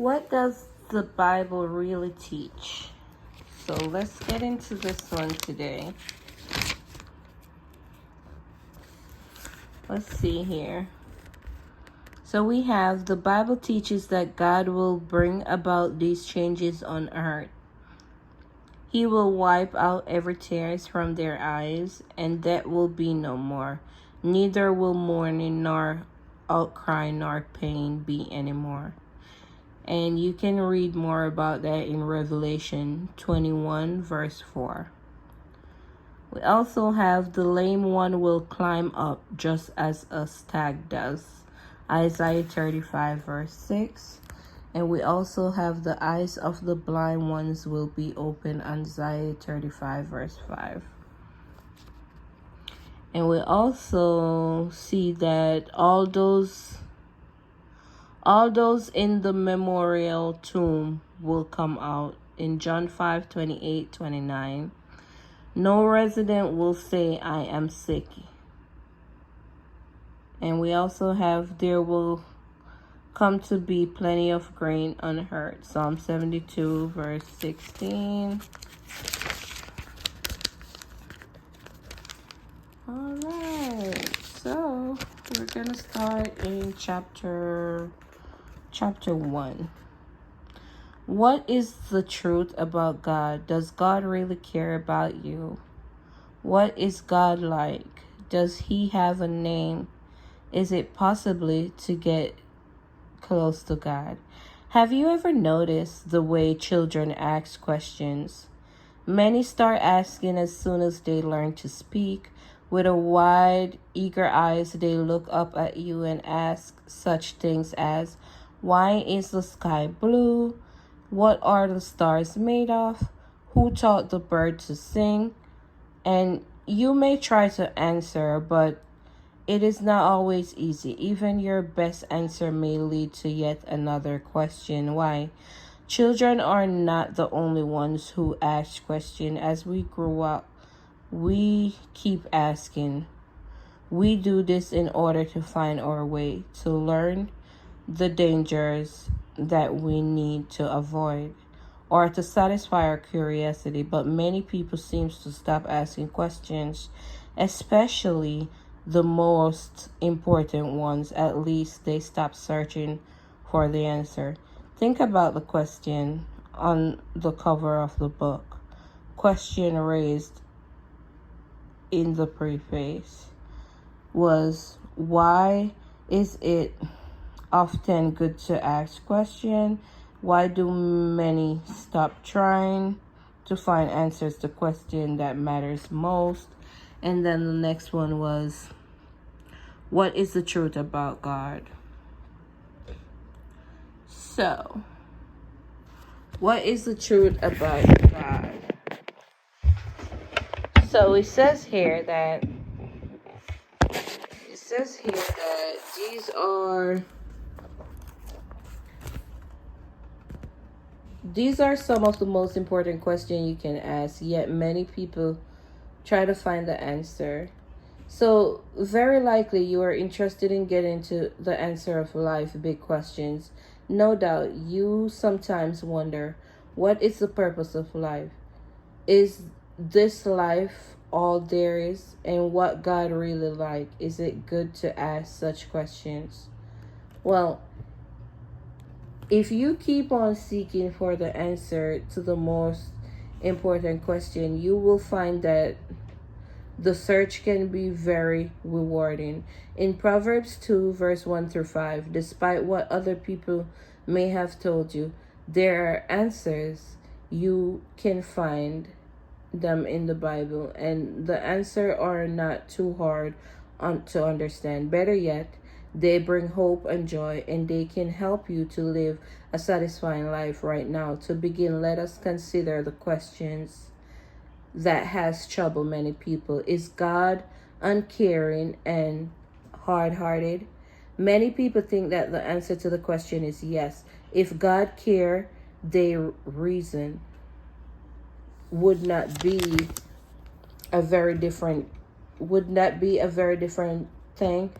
What does the Bible really teach? So let's get into this one today. Let's see here. So we have the Bible teaches that God will bring about these changes on earth. He will wipe out every tears from their eyes, and death will be no more. Neither will mourning nor outcry nor pain be anymore. And you can read more about that in Revelation 21, verse 4. We also have the lame one will climb up just as a stag does. Isaiah 35, verse 6. And we also have the eyes of the blind ones will be open. Isaiah 35, verse 5. And we also see that all those in the memorial tomb will come out in John 5, 28, 29. No resident will say, I am sick. And we also have, there will come to be plenty of grain unhurt. Psalm 72, verse 16. All right, so we're going to start in chapter 1. What is the truth about God? Does God really care about you? What is God like? Does he have a name? Is it possibly to get close to God? Have you ever noticed the way children ask questions? Many start asking as soon as they learn to speak. With a wide, eager eyes, they look up at you and ask such things as, why is the sky blue? What are the stars made of? Who taught the bird to sing? And you may try to answer, but it is not always easy. Even your best answer may lead to yet another question. Why? Children are not the only ones who ask questions. As we grow up, we keep asking. We do this in order to find our way, to learn the dangers that we need to avoid, or to satisfy our curiosity. But many people seem to stop asking questions, especially the most important ones. At least they stop searching for the answer. Think about the question on the cover of the book. Question raised in the preface was, why is it often good to ask questions? Why do many stop trying to find answers to question that matters most? And then the next one was, what is the truth about God? So, what is the truth about God? So it says here that these are some of the most important questions you can ask, yet many people try to find the answer. So very likely you are interested in getting to the answer of life big questions. No doubt you sometimes wonder, what is the purpose of life? Is this life all there is? And what God really like? Is it good to ask such questions? Well, if you keep on seeking for the answer to the most important question, you will find that the search can be very rewarding. In Proverbs 2, verse 1 through 5, despite what other people may have told you, there are answers. You can find them in the Bible, and the answers are not too hard to understand. Better yet, they bring hope and joy, and they can help you to live a satisfying life right now. To begin, let us consider the questions that has troubled many people. Is God uncaring and hard-hearted? Many people think that the answer to the question is yes. If God cared, their reason would not be a very different thing.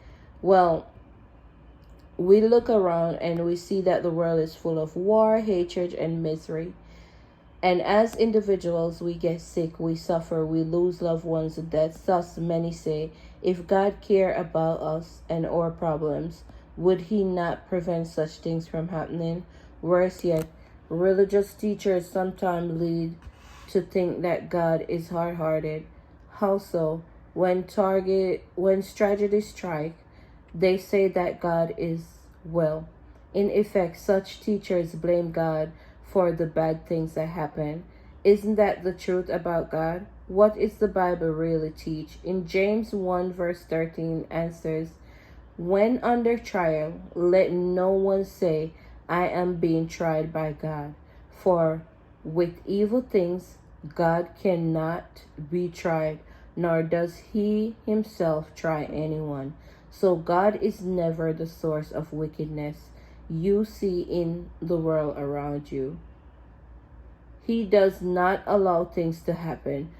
Well, we look around and we see that the world is full of war, hatred, and misery. And as individuals, we get sick, we suffer, we lose loved ones to death. Thus, many say, if God cared about us and our problems, would He not prevent such things from happening? Worse yet, religious teachers sometimes lead to think that God is hard-hearted. How so? When tragedies strike, they say that God is well. In effect, such teachers blame God for the bad things that happen. Isn't that the truth about God? What is the Bible really teach? In James 1 verse 13 answers, when under trial, let no one say, I am being tried by God. For with evil things, God cannot be tried, nor does He Himself try anyone. So God is never the source of wickedness you see in the world around you. He does not allow things to happen.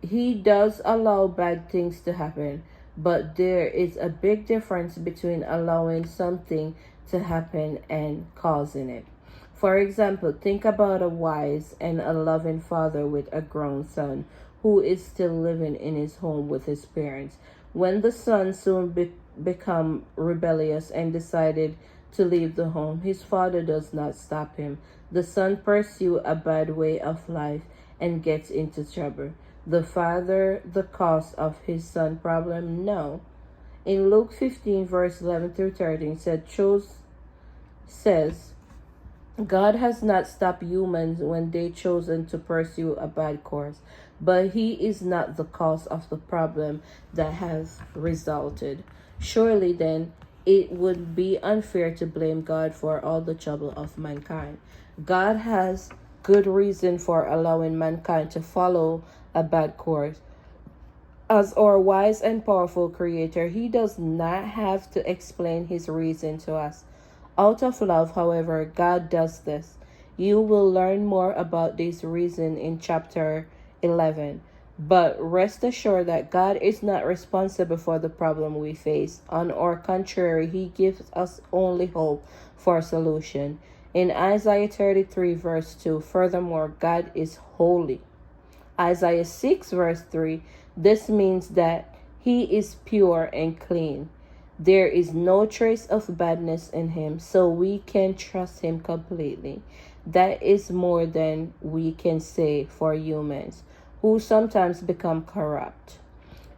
He does allow bad things to happen, but there is a big difference between allowing something to happen and causing it. For example, think about a wise and a loving father with a grown son who is still living in his home with his parents. When the son soon become rebellious and decided to leave the home, his father does not stop him. The son pursues a bad way of life and gets into trouble. The father the cause of his son's problem? No. In Luke 15 verse 11 through 13 says, God has not stopped humans when they chosen to pursue a bad course, but He is not the cause of the problem that has resulted. Surely then, it would be unfair to blame God for all the trouble of mankind. God has good reason for allowing mankind to follow a bad course. As our wise and powerful Creator, He does not have to explain His reason to us. Out of love, however, God does this. You will learn more about this reason in chapter 11. But rest assured that God is not responsible for the problem we face. On our contrary, He gives us only hope for a solution. In Isaiah 33 verse 2, furthermore, God is holy. Isaiah 6 verse 3, this means that He is pure and clean. There is no trace of badness in Him, so we can trust Him completely. That is more than we can say for humans, who sometimes become corrupt.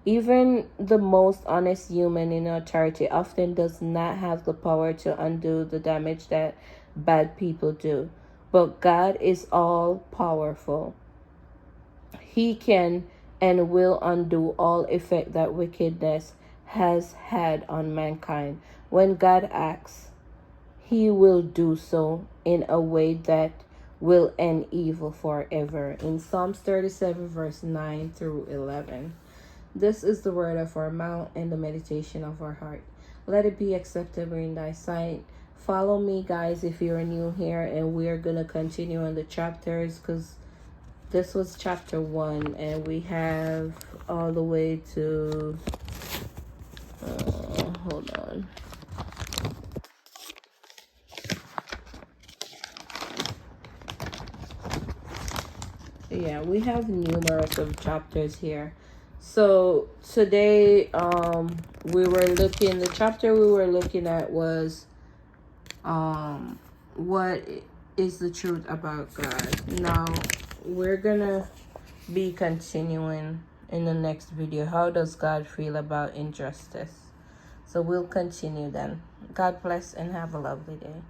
Even the most honest human in authority often does not have the power to undo the damage that bad people do. But God is all powerful. He can and will undo all effect that wickedness has had on mankind. When God acts, He will do so in a way that will end evil forever. In Psalms 37 verse 9 through 11. This is the word of our mouth and the meditation of our heart. Let it be acceptable in Thy sight. Follow me, guys, if you're new here, and we are going to continue on the chapters, because this was chapter 1, and we have all the way to hold on. Yeah, we have numerous of chapters here. So today the chapter we were looking at was what is the truth about God. Now we're gonna be continuing in the next video. How does God feel about injustice? So we'll continue then. God bless and have a lovely day.